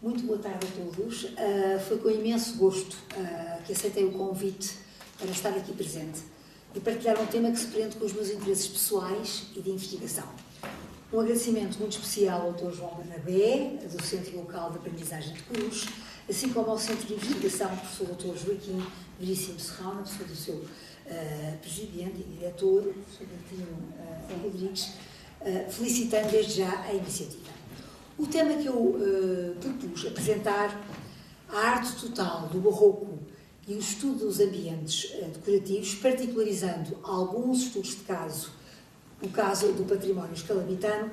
Muito boa tarde a todos. Foi com imenso gosto que aceitei o convite para estar aqui presente e partilhar um tema que se prende com os meus interesses pessoais e de investigação. Um agradecimento muito especial ao Dr. João Barnabé, do Centro Local de Aprendizagem de Cruz, assim como ao Centro de Investigação, professor Dr. Joaquim Veríssimo Serrão, professor do seu presidente e diretor, professor Martinho Rodrigues, felicitando desde já a iniciativa. O tema que eu propus apresentar, a arte total do barroco e o estudo dos ambientes decorativos, particularizando alguns estudos de caso, o caso do património escalamitano,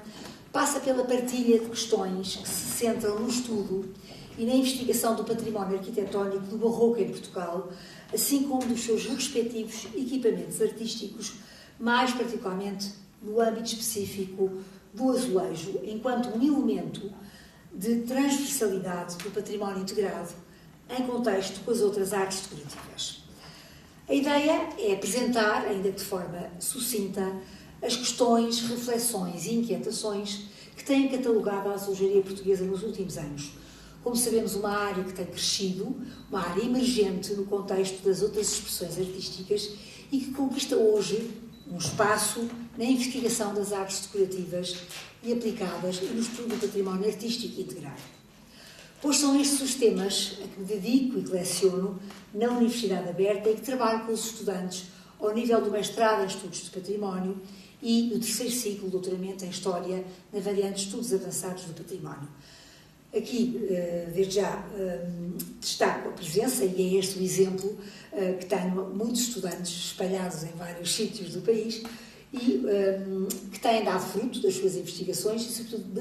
passa pela partilha de questões que se centram no estudo e na investigação do património arquitetónico do barroco em Portugal, assim como dos seus respectivos equipamentos artísticos, mais particularmente no âmbito específico do azulejo, enquanto um elemento de transversalidade do património integrado em contexto com as outras artes decorativas. A ideia é apresentar, ainda que de forma sucinta, as questões, reflexões e inquietações que têm catalogado a azulejaria portuguesa nos últimos anos. Como sabemos, uma área que tem crescido, uma área emergente no contexto das outras expressões artísticas e que conquista hoje um espaço na investigação das artes decorativas e aplicadas e no estudo do património artístico integrado. Pois são estes os temas a que me dedico e que leciono na Universidade Aberta e que trabalho com os estudantes ao nível do mestrado em Estudos de Património e do terceiro ciclo de doutoramento em História na variante Estudos Avançados do Património. Aqui, desde já, destaco a presença, e é este o exemplo, que tenho muitos estudantes espalhados em vários sítios do país e que têm dado fruto das suas investigações e, sobretudo,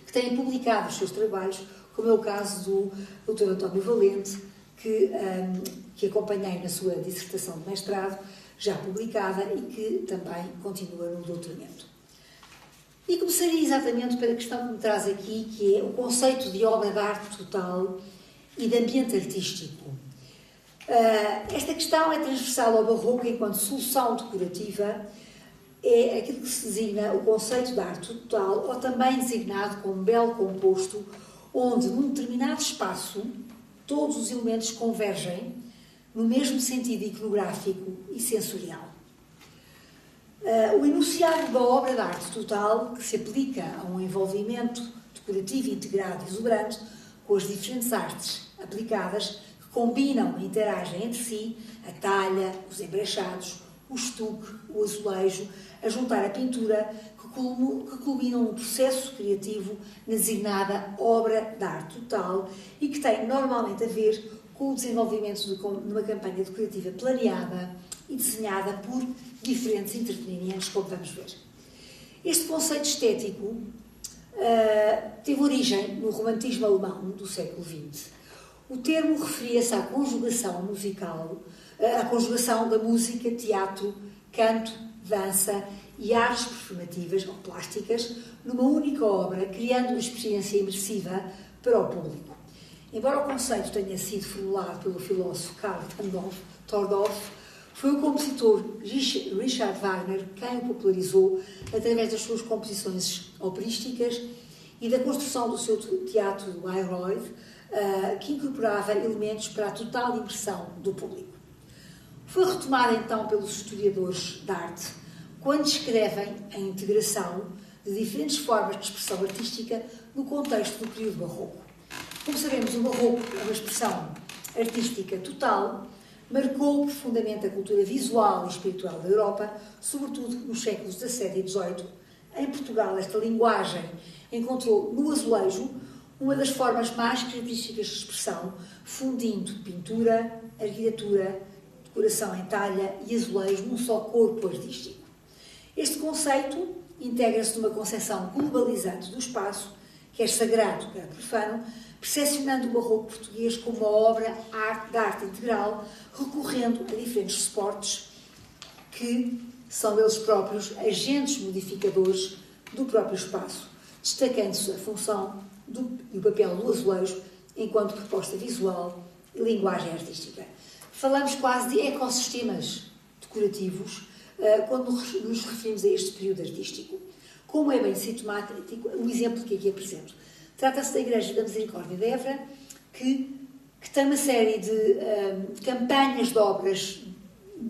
que têm publicado os seus trabalhos, como é o caso do Dr. António Valente, que acompanhei na sua dissertação de mestrado, já publicada e que também continua no doutoramento. E começaria exatamente pela questão que me traz aqui, que é o conceito de obra de arte total e de ambiente artístico. Esta questão é transversal ao barroco enquanto solução decorativa, é aquilo que se designa o conceito de arte total, ou também designado como belo composto, onde, num determinado espaço, todos os elementos convergem no mesmo sentido iconográfico e sensorial. O enunciado da obra de arte total, que se aplica a um envolvimento decorativo integrado e exuberante com as diferentes artes aplicadas, que combinam e interagem entre si, a talha, os embrechados, o estuque, o azulejo, a juntar a pintura, que culminam num processo criativo na designada obra de arte total e que tem normalmente a ver com o desenvolvimento de uma campanha decorativa planeada e desenhada por diferentes intervenientes, como vamos ver. Este conceito estético teve origem no romantismo alemão do século XX. O termo referia-se à conjugação musical, à conjugação da música, teatro, canto, dança e artes performativas ou plásticas numa única obra, criando uma experiência imersiva para o público. Embora o conceito tenha sido formulado pelo filósofo Karl Thordorf, foi o compositor Richard Wagner quem o popularizou através das suas composições operísticas e da construção do seu teatro do Bayreuth, que incorporava elementos para a total imersão do público. Foi retomada então pelos historiadores de arte quando descrevem a integração de diferentes formas de expressão artística no contexto do período barroco. Como sabemos, o barroco é uma expressão artística total, marcou profundamente a cultura visual e espiritual da Europa, sobretudo nos séculos XVII e XVIII. Em Portugal, esta linguagem encontrou no azulejo uma das formas mais características de expressão, fundindo pintura, arquitetura, decoração em talha e azulejo num só corpo artístico. Este conceito integra-se numa concepção globalizante do espaço, quer sagrado, quer profano, percepcionando o barroco português como uma obra de arte integral, recorrendo a diferentes suportes que são eles próprios agentes modificadores do próprio espaço, destacando-se a função e o papel do azulejo enquanto proposta visual e linguagem artística. Falamos quase de ecossistemas decorativos quando nos referimos a este período artístico. Como é bem sintomático o exemplo que aqui apresento. Trata-se da Igreja da Misericórdia de Évora, que tem uma série de campanhas de obras,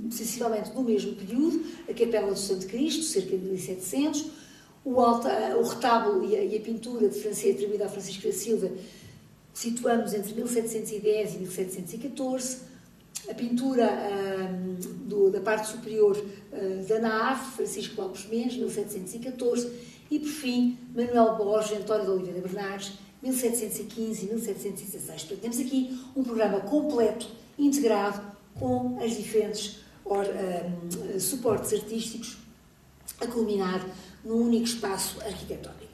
sensivelmente do mesmo período: a Capela do Santo Cristo, cerca de 1700, o retábulo e a pintura atribuída a Francisco da Silva, situamos entre 1710 e 1714, a pintura da parte superior da nave, Francisco Lopes Mendes, 1714, e, por fim, Manuel Borges, António de Oliveira Bernardes, 1715 e 1716. Portanto, temos aqui um programa completo, integrado, com as diferentes suportes artísticos, a culminar num único espaço arquitetónico.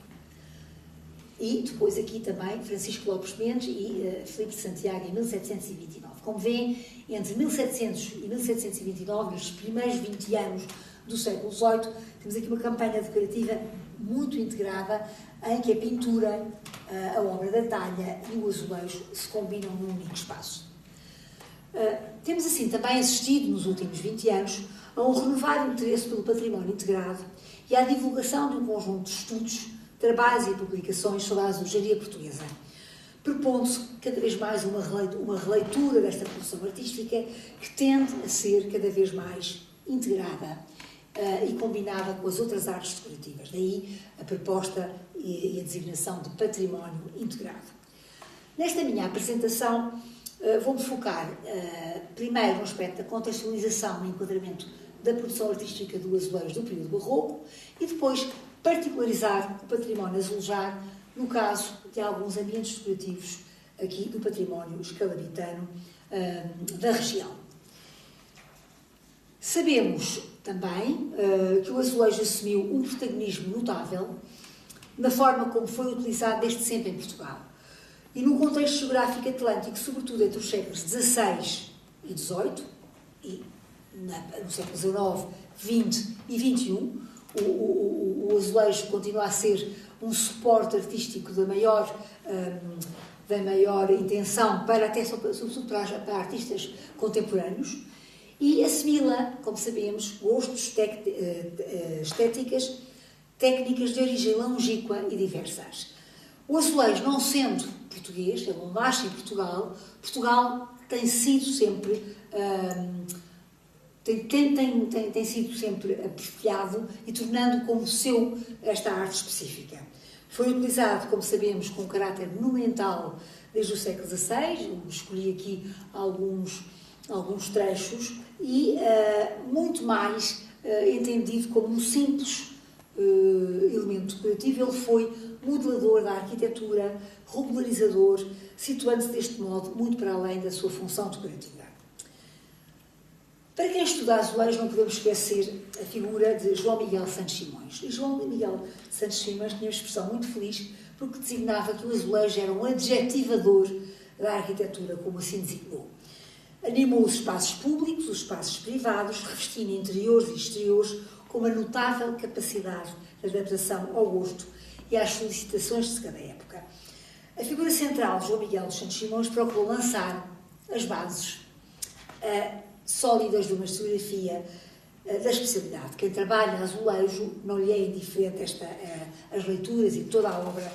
E depois aqui também Francisco Lopes Mendes e Filipe de Santiago em 1729. Como vêem, entre 1700 e 1729, nos primeiros 20 anos do século XVIII, temos aqui uma campanha decorativa muito integrada, em que a pintura, a obra da talha e o azulejo se combinam num único espaço. Temos assim também assistido nos últimos 20 anos a um renovado interesse pelo património integrado e à divulgação de um conjunto de estudos, trabalhos e publicações sobre a azulejaria portuguesa, propondo-se cada vez mais uma releitura desta produção artística que tende a ser cada vez mais integrada e combinada com as outras artes decorativas. Daí a proposta e a designação de património integrado. Nesta minha apresentação, vou-me focar primeiro no aspecto da contextualização e enquadramento da produção artística do azulejo do período barroco e depois particularizar o património azulejar no caso de alguns ambientes decorativos aqui do património escalabitano da região. Sabemos também que o azulejo assumiu um protagonismo notável na forma como foi utilizado desde sempre em Portugal. E no contexto geográfico atlântico, sobretudo entre os séculos XVI e XVIII, e no século XIX, XX e XXI, o azulejo continua a ser um suporte artístico da maior intenção, sobretudo para artistas contemporâneos, e assimila, como sabemos, gostos, estéticas, técnicas de origem longínqua e diversas. O azulejo, não sendo português, ele não nasce em Portugal, Portugal tem sido sempre tem sido sempre apreciado e tornando como seu esta arte específica. Foi utilizado, como sabemos, com caráter monumental desde o século XVI, eu escolhi aqui alguns trechos, e muito mais entendido como um simples elemento decorativo. Ele foi modelador da arquitetura, regularizador, situando-se deste modo muito para além da sua função decorativa. Para quem estuda azulejo, não podemos esquecer a figura de João Miguel Santos Simões. E João Miguel Santos Simões tinha uma expressão muito feliz porque designava que o azulejo era um adjetivador da arquitetura, como assim designou. Animou os espaços públicos, os espaços privados, revestindo interiores e exteriores com uma notável capacidade de adaptação ao gosto e às solicitações de cada época. A figura central de João Miguel dos Santos Simões procurou lançar as bases sólidas de uma historiografia da especialidade. Quem trabalha azulejo não lhe é indiferente as leituras e toda a obra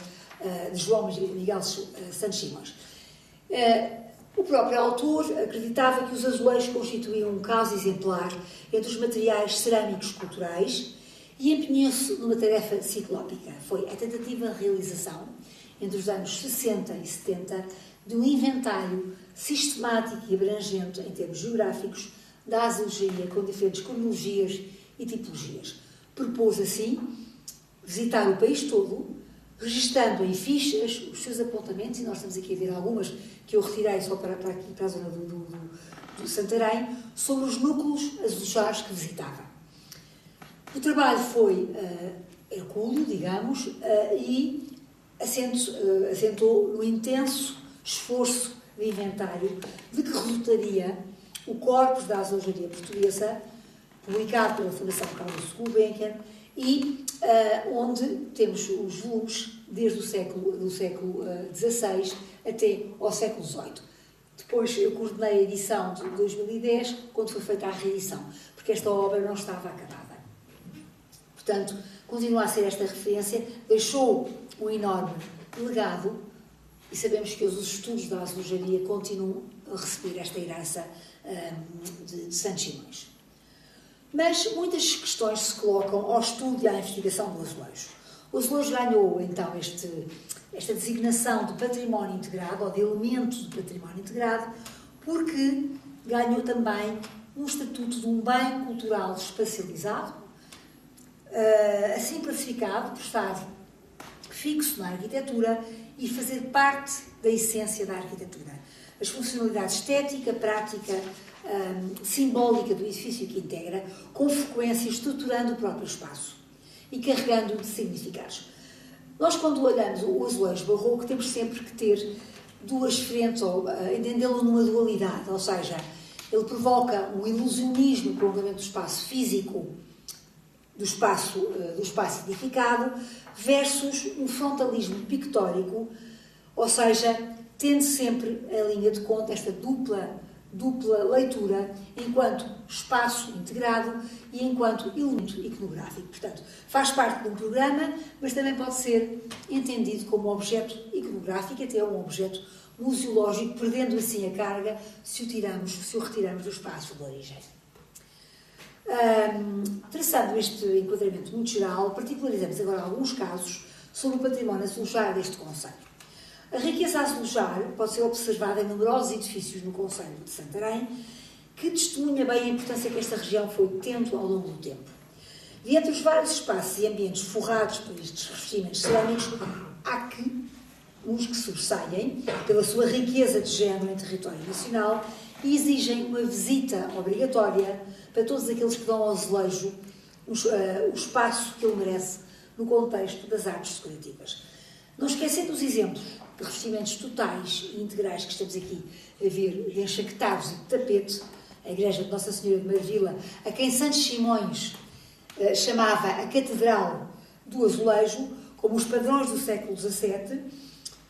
de João Miguel Santos Simões. O próprio autor acreditava que os azulejos constituíam um caso exemplar entre os materiais cerâmicos culturais e empenhou-se numa tarefa ciclópica. Foi a tentativa de realização, entre os anos 60 e 70, de um inventário sistemático e abrangente, em termos geográficos, da azulejaria com diferentes cronologias e tipologias. Propôs, assim, visitar o país todo, registando em fichas os seus apontamentos, e nós estamos aqui a ver algumas que eu retirei só para a zona do Santarém, sobre os núcleos azulejados que visitava. O trabalho foi hercúleo, digamos, e assentou no intenso esforço de inventário de que resultaria o Corpus da Azulejaria Portuguesa, publicado pela Fundação Carlos Gulbenkian, e onde temos os volumes desde o século XVI até ao século XVIII. Depois eu coordenei a edição de 2010, quando foi feita a reedição, porque esta obra não estava acabada. Portanto, continua a ser esta referência, deixou um enorme legado, e sabemos que os estudos da azulejaria continuam a receber esta herança de Santos Simões. Mas muitas questões se colocam ao estudo e à investigação do azulejo. O azulejo ganhou, então, esta designação de património integrado, ou de elemento de património integrado, porque ganhou também um estatuto de um bem cultural espacializado, assim classificado por estar fixo na arquitetura e fazer parte da essência da arquitetura. As funcionalidades estética, prática, simbólica do edifício que integra, com frequência estruturando o próprio espaço e carregando de significados. Nós, quando olhamos o azulejo barroco, temos sempre que ter duas frentes, ou entendê-lo numa dualidade, ou seja, ele provoca um ilusionismo, prolongamento do espaço físico, do espaço edificado, versus um frontalismo pictórico, ou seja, tendo sempre a linha de conta, esta dupla leitura, enquanto espaço integrado e enquanto elemento iconográfico. Portanto, faz parte de um programa, mas também pode ser entendido como objeto iconográfico, até um objeto museológico, perdendo assim a carga se o retiramos do espaço de origem. Traçando este enquadramento muito geral, particularizamos agora alguns casos sobre o património azulejar deste concelho. A riqueza azulejar pode ser observada em numerosos edifícios no concelho de Santarém, que testemunha bem a importância que esta região foi tendo ao longo do tempo. E entre os vários espaços e ambientes forrados por estes revestimentos cerâmicos, há uns que sobressaem pela sua riqueza de género em território nacional e exigem uma visita obrigatória para todos aqueles que dão ao azulejo o espaço que ele merece no contexto das artes decorativas. Não esquecendo os exemplos de revestimentos totais e integrais que estamos aqui a ver, de enxaquetados e de tapete, a Igreja de Nossa Senhora de Maravilha, a quem Santos Simões chamava a Catedral do Azulejo, como os padrões do século XVII,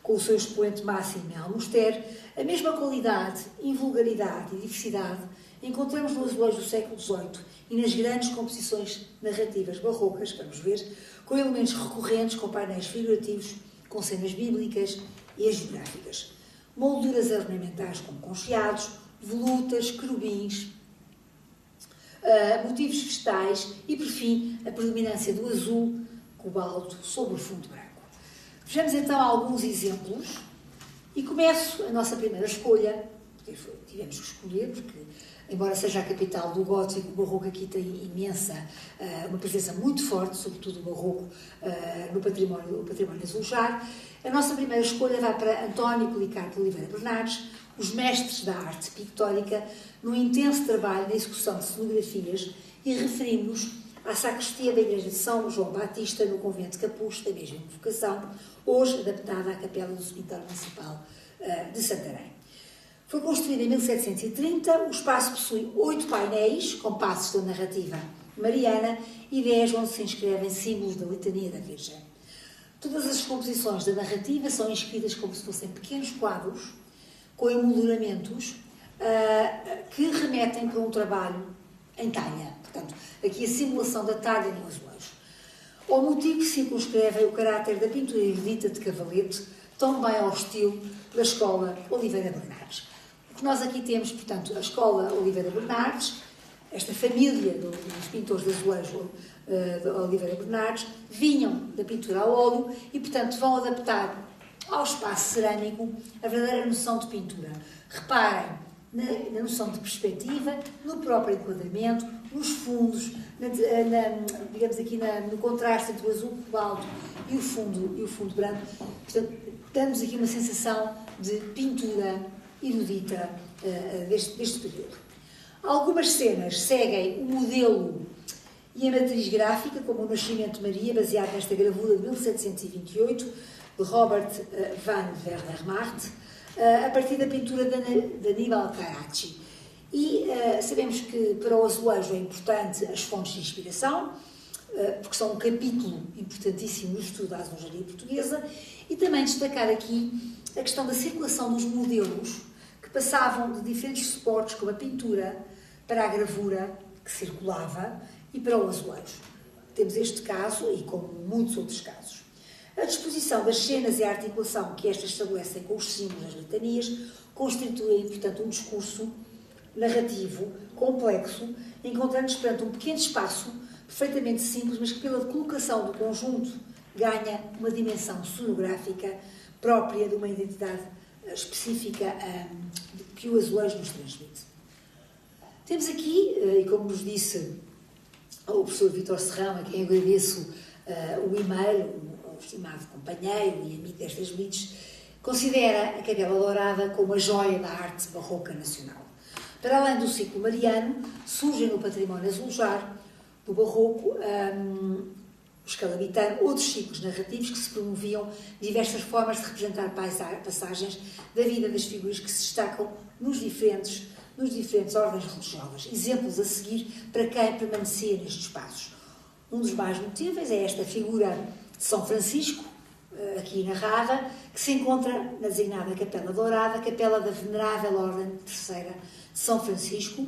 com o seu expoente máximo em Almoster, a mesma qualidade, invulgaridade e diversidade encontramos no azulejo do século XVIII e nas grandes composições narrativas barrocas, vamos ver, com elementos recorrentes, com painéis figurativos, com cenas bíblicas e hagiográficas. Molduras ornamentais como concheados, volutas, querubins, motivos vegetais e, por fim, a predominância do azul cobalto sobre o fundo branco. Vejamos então alguns exemplos e começo a nossa primeira escolha, porque tivemos que escolher, porque embora seja a capital do gótico, o barroco aqui tem uma presença muito forte, sobretudo o barroco no património azulejar. A nossa primeira escolha vai para António Policarpo Oliveira Bernardes, os mestres da arte pictórica, num intenso trabalho na execução de cenografias, e referimos-nos à sacristia da Igreja de São João Batista, no convento de Capucho, da mesma invocação, hoje adaptada à capela do cemitério municipal de Santarém. Foi construída em 1730, o espaço possui 8 painéis, com passos da narrativa mariana, e 10 onde se inscrevem símbolos da litania da Virgem. Todas as composições da narrativa são inscritas como se fossem pequenos quadros, com emolduramentos, que remetem para um trabalho em talha. Portanto, aqui a simulação da talha no azulejo. O motivo circunscreve o caráter da pintura erudita de Cavalete, tão bem ao estilo da Escola Oliveira Bernardes. O que nós aqui temos, portanto, a Escola Oliveira Bernardes, esta família dos pintores de azulejo de Oliveira Bernardes, vinham da pintura a óleo e, portanto, vão adaptar ao espaço cerâmico a verdadeira noção de pintura. Reparem na noção de perspectiva, no próprio enquadramento, nos fundos, digamos aqui no contraste entre o azul cobalto e o fundo branco. Portanto, damos aqui uma sensação de pintura erudita deste período. Algumas cenas seguem o modelo e a matriz gráfica, como o Nascimento de Maria, baseado nesta gravura de 1728, de Robert van Werdermaert, a partir da pintura de Aníbal Carracci. E sabemos que para o azulejo é importante as fontes de inspiração, porque são um capítulo importantíssimo no estudo da azulejaria portuguesa, e também destacar aqui a questão da circulação dos modelos que passavam de diferentes suportes, como a pintura, para a gravura que circulava e para o azulejo. Temos este caso, e como muitos outros casos. A disposição das cenas e a articulação que estas estabelecem com os símbolos das litanias constituem, portanto, um discurso narrativo complexo, encontrando-nos perante um pequeno espaço perfeitamente simples, mas que pela colocação do conjunto ganha uma dimensão sonográfica própria de uma identidade específica que o azulejo nos transmite. Temos aqui, e como nos disse o professor Vítor Serrão, a quem agradeço o e-mail, o estimado companheiro e amigo destas lides, considera a Capela Dourada como a joia da arte barroca nacional. Para além do ciclo mariano, surgem no património azulejar do barroco escalabitano outros ciclos narrativos que se promoviam diversas formas de representar passagens da vida das figuras que se destacam nos diferentes ordens religiosas. Exemplos a seguir para quem permanecia nestes espaços. Um dos mais notáveis é esta figura de São Francisco, aqui narrada, que se encontra na designada Capela Dourada, capela da Venerável Ordem Terceira de São Francisco,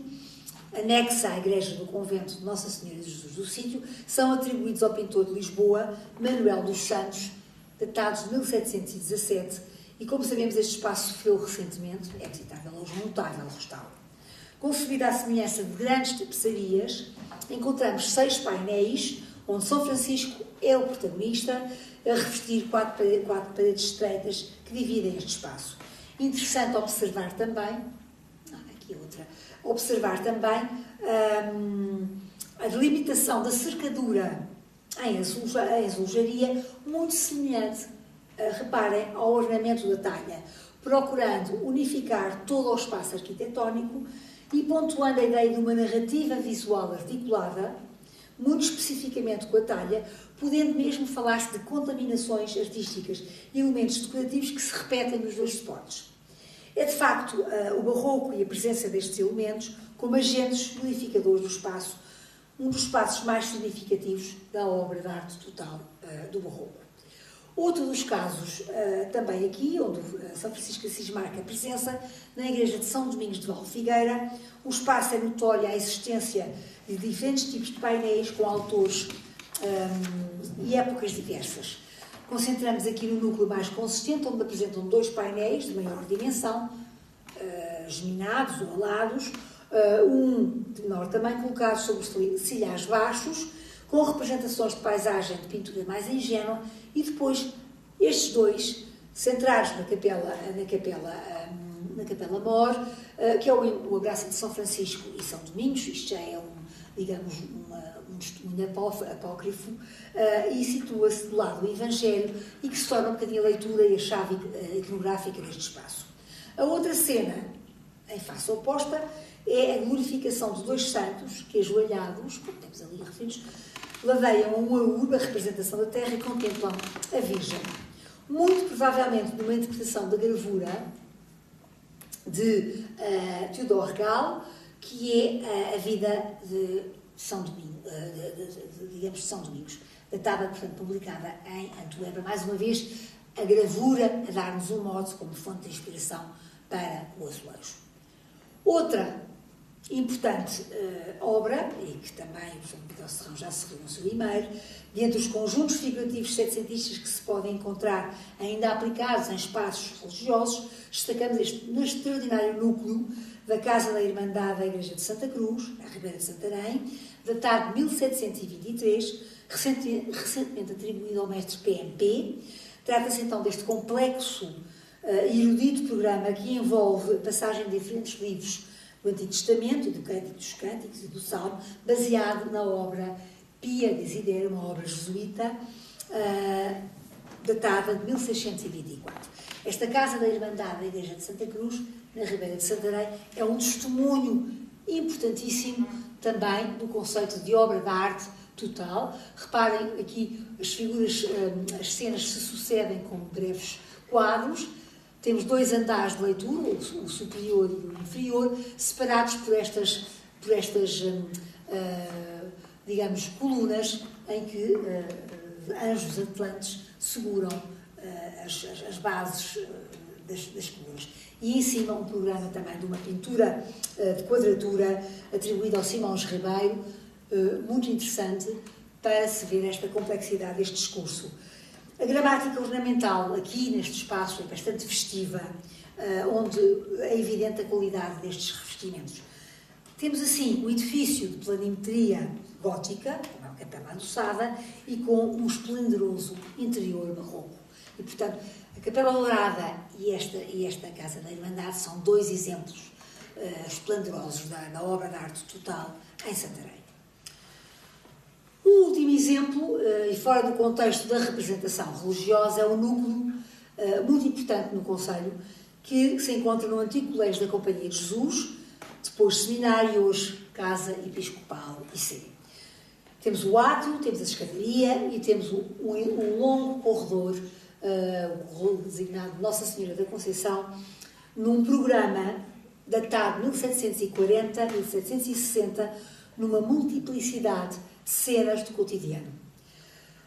anexa à igreja do convento de Nossa Senhora de Jesus do Sítio, são atribuídos ao pintor de Lisboa, Manuel dos Santos, datados de 1717, e como sabemos este espaço sofreu recentemente, é visitável hoje, um notável restauro. Concebida à semelhança de grandes tapeçarias, encontramos 6 painéis, onde São Francisco é o protagonista, a revestir 4 paredes estreitas que dividem este espaço. Interessante observar também, a delimitação da cercadura em azulejaria, muito semelhante, reparem, ao ornamento da talha, procurando unificar todo o espaço arquitetónico e pontuando a ideia de uma narrativa visual articulada, muito especificamente com a talha, podendo mesmo falar-se de contaminações artísticas e elementos decorativos que se repetem nos dois suportes. É, de facto, o barroco e a presença destes elementos como agentes modificadores do espaço, um dos passos mais significativos da obra de arte total do barroco. Outro dos casos, também aqui, onde São Francisco de Assis marca a presença, na igreja de São Domingos de Valfigueira, o espaço é notório a existência de diferentes tipos de painéis com autores e épocas diversas. Concentramos aqui no núcleo mais consistente, onde apresentam 2 painéis de maior dimensão, geminados ou alados, um de menor tamanho, colocado sobre silhares baixos, com representações de paisagem de pintura mais ingênua, e depois estes 2, centrados na Capela Mor, que é o Abraço de São Francisco e São Domingos. Isto já é um testemunho apócrifo, e situa-se do lado do Evangelho e que se torna um bocadinho a leitura e a chave iconográfica deste espaço. A outra cena, em face oposta, é a glorificação de 2 santos que, ajoelhados, como temos ali referidos, ladeiam uma urba, a representação da terra, e contemplam a Virgem. Muito provavelmente numa interpretação da gravura de Teodoro Regal, que é a vida de São Domingos, de São Domingos, datada, portanto, publicada em Antuérpia. Mais uma vez, a gravura a dar-nos um modo como fonte de inspiração para o azulejo. Outra importante obra, e que também o João Vitor Serrão já se referiu no seu e-mail, dentre os conjuntos figurativos setecentistas que se podem encontrar ainda aplicados em espaços religiosos, destacamos este extraordinário núcleo da Casa da Irmandade da Igreja de Santa Cruz, na Ribeira de Santarém, datado de 1723, recentemente atribuído ao mestre PMP. Trata-se então deste complexo e erudito programa que envolve a passagem de diferentes livros do Antigo Testamento, do Cântico dos Cânticos e do Salmo, baseado na obra Pia Desiderio, uma obra jesuíta, datada de 1624. Esta Casa da Irmandade da Igreja de Santa Cruz, na Ribeira de Santarém, é um testemunho importantíssimo também do conceito de obra de arte total. Reparem aqui as figuras, as cenas se sucedem como breves quadros. Temos 2 andares de leitura, o superior e o inferior, separados por estas digamos, colunas em que anjos atlantes seguram as bases das colunas. E em cima um programa também de uma pintura de quadratura atribuída ao Simões Ribeiro, muito interessante para se ver esta complexidade deste discurso. A gramática ornamental aqui neste espaço é bastante festiva, onde é evidente a qualidade destes revestimentos. Temos assim o edifício de planimetria gótica, com uma capela adoçada e com um esplendoroso interior barroco. E, portanto, a Capela Dourada e esta Casa da Irmandade são dois exemplos esplendorosos da obra de arte total em Santarém. O último exemplo, e fora do contexto da representação religiosa, é um núcleo muito importante no concelho, que se encontra no antigo Colégio da Companhia de Jesus, depois seminário, hoje Casa Episcopal e Sé. Temos o átrio, temos a escadaria e temos um longo corredor, o corredor designado Nossa Senhora da Conceição, num programa datado de 1740, 1760, numa multiplicidade de cenas do cotidiano.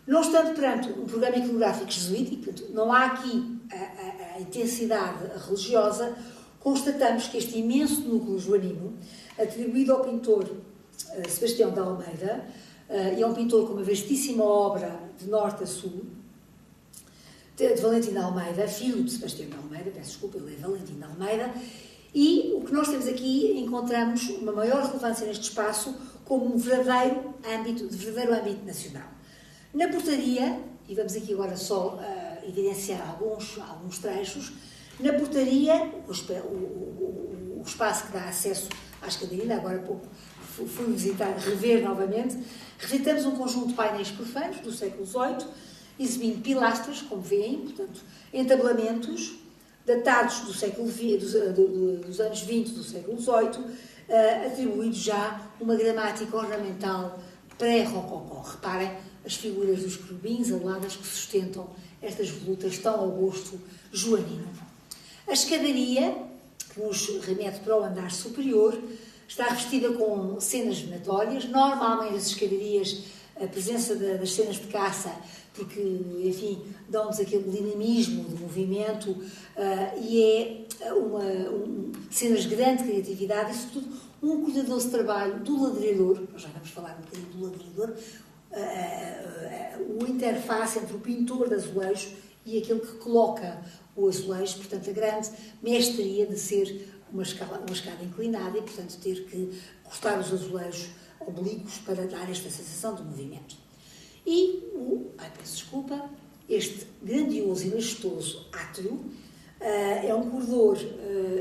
Não estando perante um programa iconográfico jesuítico, portanto, não há aqui a intensidade religiosa, constatamos que este imenso núcleo joanino, atribuído ao pintor Sebastião de Almeida, e é um pintor com uma vastíssima obra de norte a sul, de Valentim de Almeida, filho de Sebastião de Almeida, peço desculpa, ele é Valentim de Almeida, e o que nós temos aqui, encontramos uma maior relevância neste espaço como um verdadeiro âmbito nacional. Na portaria, e vamos aqui agora só evidenciar alguns trechos, na portaria, o espaço que dá acesso à escadaria, agora há pouco fui rever novamente, revisitamos um conjunto de painéis profanos do século XVIII, exibindo pilastras, como veem, portanto, entablamentos datados dos anos 20 do século XVIII, atribuídos já uma gramática ornamental pré-rococó. Reparem as figuras dos querubins aladas que sustentam estas volutas tão ao gosto joanino. A escadaria, que nos remete para o andar superior, está revestida com cenas venatórias. Normalmente as escadarias, a presença das cenas de caça, porque, enfim, dão-nos aquele dinamismo de movimento e cenas de grande criatividade e, sobretudo, um cuidadoso trabalho do ladrilhador. Nós já vamos falar um bocadinho do ladrilhador, o interface entre o pintor de azulejo e aquele que coloca o azulejo, portanto, a grande mestria de ser uma escada inclinada e, portanto, ter que cortar os azulejos oblíquos para dar esta sensação de movimento. E peço desculpa, este grandioso e majestoso átrio é um corredor,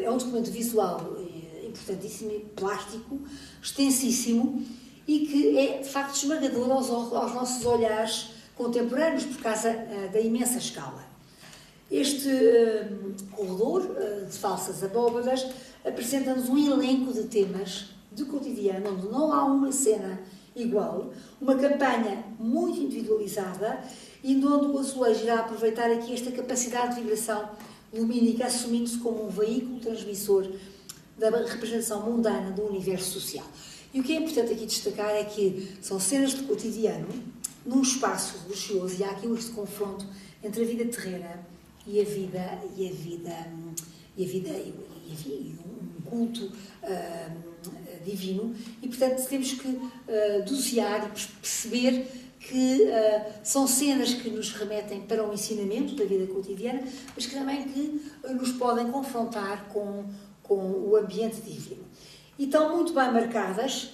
é um documento visual importantíssimo, plástico, extensíssimo e que é, de facto, esmagador aos nossos olhares contemporâneos por causa da imensa escala. Este corredor de falsas abóbadas apresenta-nos um elenco de temas de cotidiano, onde não há uma cena igual, uma campanha muito individualizada e onde o azulejo irá aproveitar aqui esta capacidade de vibração lumínica, assumindo-se como um veículo transmissor da representação mundana do universo social. E o que é importante aqui destacar é que são cenas de cotidiano num espaço religioso, e há aqui este confronto entre a vida terrena e um culto divino, e portanto temos que dosear e perceber que são cenas que nos remetem para o ensinamento da vida cotidiana, mas que também que nos podem confrontar com o ambiente divino. E estão muito bem marcadas,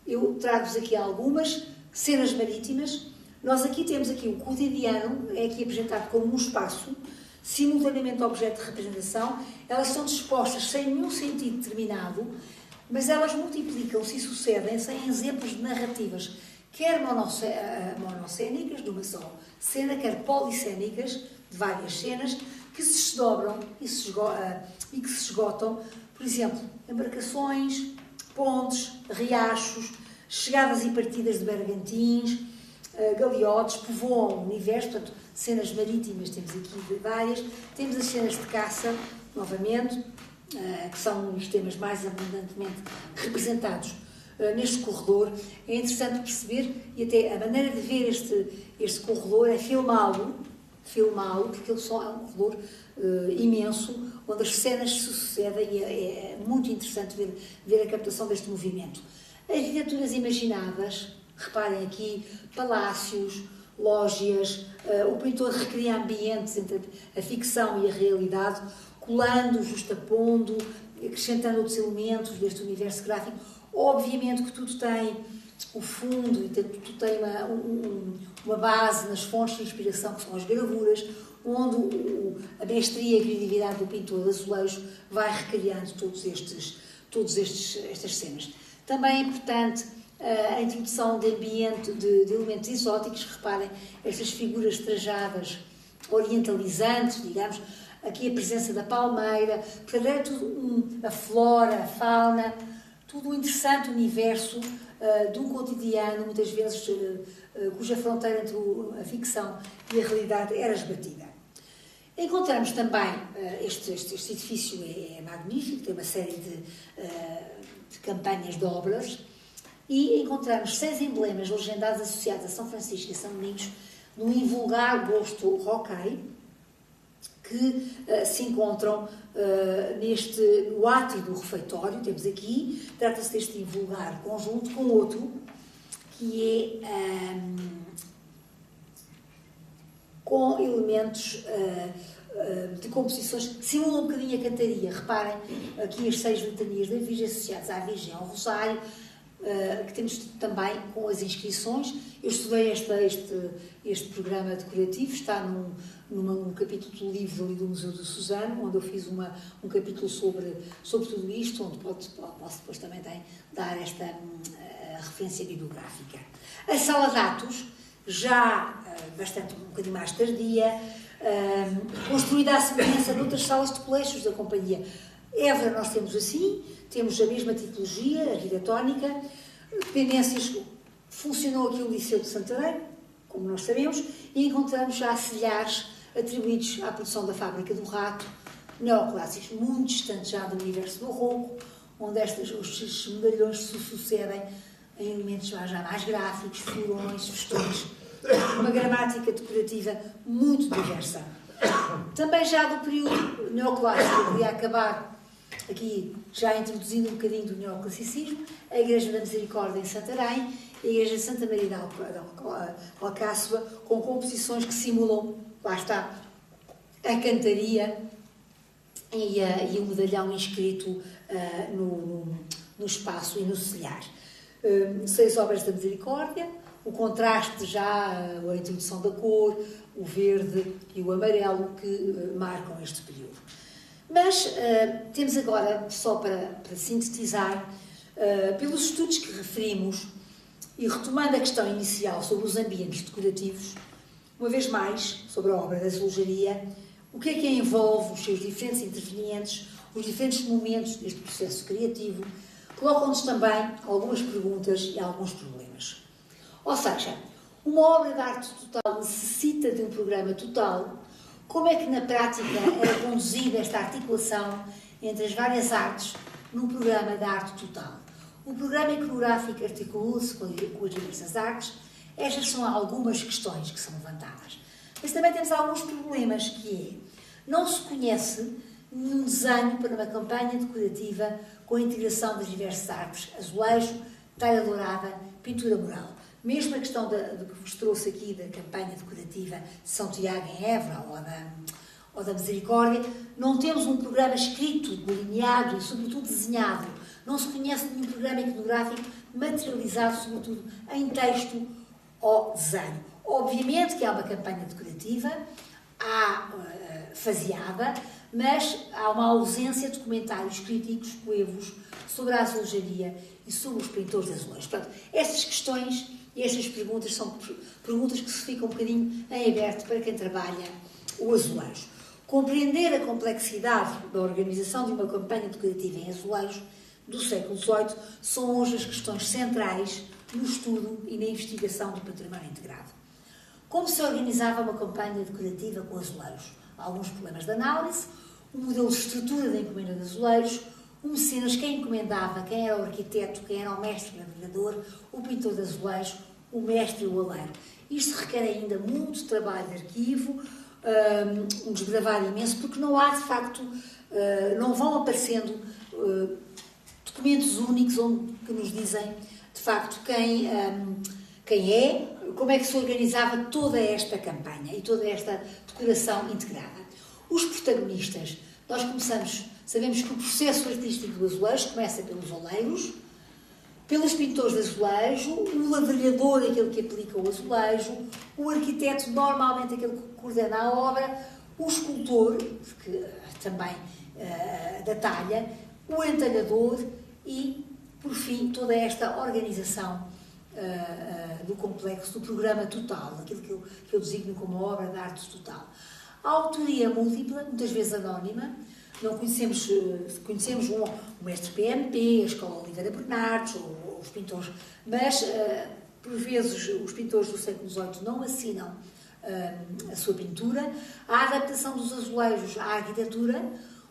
eu trago-vos aqui algumas cenas marítimas. Nós aqui temos o cotidiano, é aqui apresentado como um espaço, simultaneamente objeto de representação. Elas são dispostas sem nenhum sentido determinado, mas elas multiplicam-se e sucedem-se em exemplos de narrativas, quer monocénicas, de uma só cena, quer policénicas, de várias cenas, que se desdobram e que se esgotam. Por exemplo, embarcações, pontes, riachos, chegadas e partidas de bergantins, galeotes, povoam o universo, portanto, cenas marítimas temos aqui várias. Temos as cenas de caça, novamente, que são os temas mais abundantemente representados neste corredor. É interessante perceber, e até a maneira de ver este corredor é filmá-lo, porque ele é um corredor imenso, onde as cenas se sucedem, e é muito interessante ver a captação deste movimento. As arquiteturas imaginadas, reparem aqui, palácios, lógias. O pintor recria ambientes entre a ficção e a realidade, colando, justapondo, acrescentando outros elementos deste universo gráfico. Obviamente que tudo tem o fundo e tudo tem uma base nas fontes de inspiração, que são as gravuras, onde a mestria e a criatividade do pintor de azulejo vai recriando todas estas cenas. Também é importante a introdução de ambiente, de elementos exóticos. Reparem, estas figuras trajadas orientalizantes, digamos, aqui a presença da palmeira, portanto, é tudo a flora, a fauna, tudo um interessante universo de um cotidiano, muitas vezes, cuja fronteira entre a ficção e a realidade era esbatida. Encontramos também, este edifício é magnífico, tem uma série de campanhas de obras, e encontramos 6 emblemas legendados associados a São Francisco e a São Domingos, num invulgar gosto rocaille, que se encontram no átrio do refeitório. Temos aqui, trata-se deste invulgar conjunto com outro, que é com elementos de composições que simulam um bocadinho a cantaria. Reparem, aqui as 6 litanias da Virgem associadas à Virgem ao Rosário, que temos também com as inscrições. Eu estudei este programa decorativo, está num capítulo do livro ali do Museu do Suzano, onde eu fiz um capítulo sobre tudo isto, onde posso depois também dar esta referência bibliográfica. A Sala de Atos, já um bocadinho mais tardia, construída à semelhança de outras salas de colégios da Companhia. Évora nós temos assim, temos a mesma tipologia arquitetónica, dependências. Funcionou aqui o Liceu de Santarém, como nós sabemos, e encontramos já silhares atribuídos à produção da Fábrica do Rato, neoclássicos, muito distantes já do universo barroco, onde estes medalhões se sucedem em elementos já mais gráficos, florões, festões, uma gramática decorativa muito diversa. Também já do período neoclássico, eu queria acabar aqui já introduzindo um bocadinho do neoclassicismo, a Igreja da Misericórdia em Santarém e a Igreja de Santa Maria da Alcáçova, com composições que simulam, lá está, a cantaria e o medalhão inscrito no espaço e no silhar. 6 obras da Misericórdia, o contraste já, a introdução da cor, o verde e o amarelo que marcam este período. Mas temos agora, só para sintetizar, pelos estudos que referimos e retomando a questão inicial sobre os ambientes decorativos, uma vez mais, sobre a obra da azulejaria, o que envolve os seus diferentes intervenientes, os diferentes momentos deste processo criativo, colocam-nos também algumas perguntas e alguns problemas. Ou seja, uma obra de arte total necessita de um programa total. Como é que na prática era conduzida esta articulação entre as várias artes num programa de arte total? O programa iconográfico articula-se com as diversas artes. Estas são algumas questões que são levantadas. Mas também temos alguns problemas, que não se conhece nenhum desenho para uma campanha decorativa com a integração das diversas artes, azulejo, talha dourada, pintura mural. Mesmo a questão do que vos trouxe aqui da campanha decorativa de São Tiago em Évora ou da Misericórdia, não temos um programa escrito, delineado e, sobretudo, desenhado. Não se conhece nenhum programa iconográfico materializado, sobretudo, em texto ou desenho. Obviamente que há uma campanha decorativa, faseada, mas há uma ausência de comentários críticos coevos sobre a azulejaria e sobre os pintores de azulejos. Portanto, estas questões e estas perguntas são perguntas que se ficam um bocadinho em aberto para quem trabalha o azulejo. Compreender a complexidade da organização de uma campanha decorativa em azulejo do século XVIII são hoje as questões centrais no estudo e na investigação do património integrado. Como se organizava uma campanha decorativa com azulejos? Alguns problemas de análise, o modelo de estrutura da encomenda de azulejos, o mecenas, quem encomendava, quem era o arquiteto, quem era o mestre gravador, o pintor de azulejo, o mestre e o aleiro. Isto requer ainda muito trabalho de arquivo, um desbravar imenso, porque não há, de facto, não vão aparecendo documentos únicos que nos dizem, de facto, quem é, como é que se organizava toda esta campanha e toda esta decoração integrada. Os protagonistas, nós sabemos que o processo artístico do azulejo começa pelos oleiros, pelos pintores de azulejo, o ladrilhador, aquele que aplica o azulejo, o arquiteto, normalmente aquele que coordena a obra, o escultor, que também da talha, o entalhador e, por fim, toda esta organização do complexo, do programa total, aquilo que eu designo como obra de arte total. A autoria múltipla, muitas vezes anónima, não conhecemos o mestre PMP, a Escola Oliveira Bernardes, ou os pintores, mas, por vezes, os pintores do século XVIII não assinam a sua pintura. A adaptação dos azulejos à arquitetura,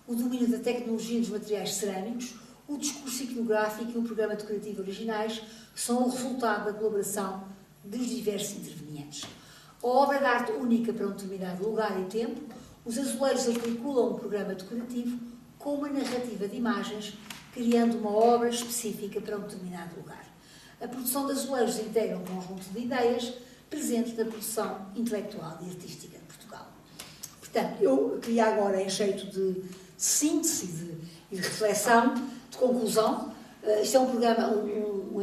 o domínio da tecnologia dos materiais cerâmicos, o discurso iconográfico e o programa decorativo originais são o resultado da colaboração dos diversos intervenientes. A obra de arte única para um determinado lugar e tempo, os azulejos articulam um programa decorativo com uma narrativa de imagens, criando uma obra específica para um determinado lugar. A produção de azulejos integra um conjunto de ideias presentes na produção intelectual e artística de Portugal. Portanto, eu queria agora, em jeito de síntese e de reflexão, de conclusão, isto é um programa,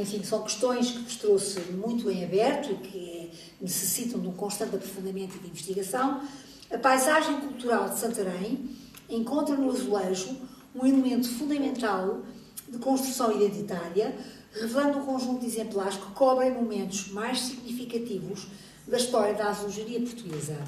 enfim, são questões que vos trouxe muito em aberto e que necessitam de um constante aprofundamento e de investigação. A paisagem cultural de Santarém encontra no azulejo um elemento fundamental de construção identitária, revelando um conjunto de exemplares que cobrem momentos mais significativos da história da azulejaria portuguesa.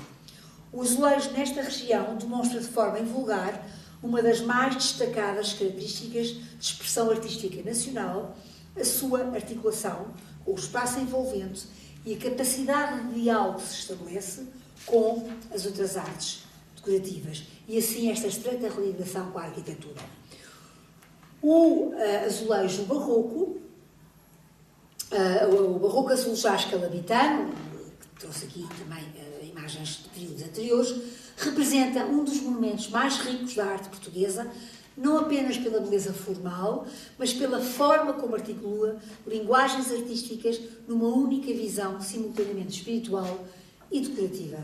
O azulejo nesta região demonstra de forma invulgar uma das mais destacadas características de expressão artística nacional, a sua articulação com o espaço envolvente e a capacidade de diálogo que se estabelece com as outras artes decorativas e assim esta estreita ligação com a arquitetura. O azulejo barroco, o barroco azulejado calabitano, que trouxe aqui também imagens de períodos anteriores, representa um dos monumentos mais ricos da arte portuguesa, não apenas pela beleza formal, mas pela forma como articula linguagens artísticas numa única visão simultaneamente espiritual e decorativa.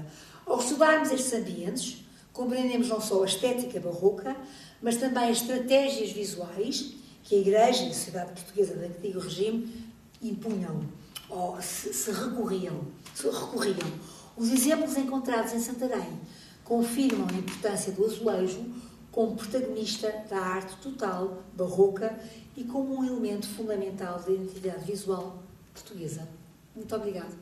Ao estudarmos estes ambientes, compreendemos não só a estética barroca, mas também as estratégias visuais que a Igreja e a sociedade portuguesa do antigo regime impunham, ou se recorriam. Os exemplos encontrados em Santarém confirmam a importância do azulejo como protagonista da arte total barroca e como um elemento fundamental da identidade visual portuguesa. Muito obrigada.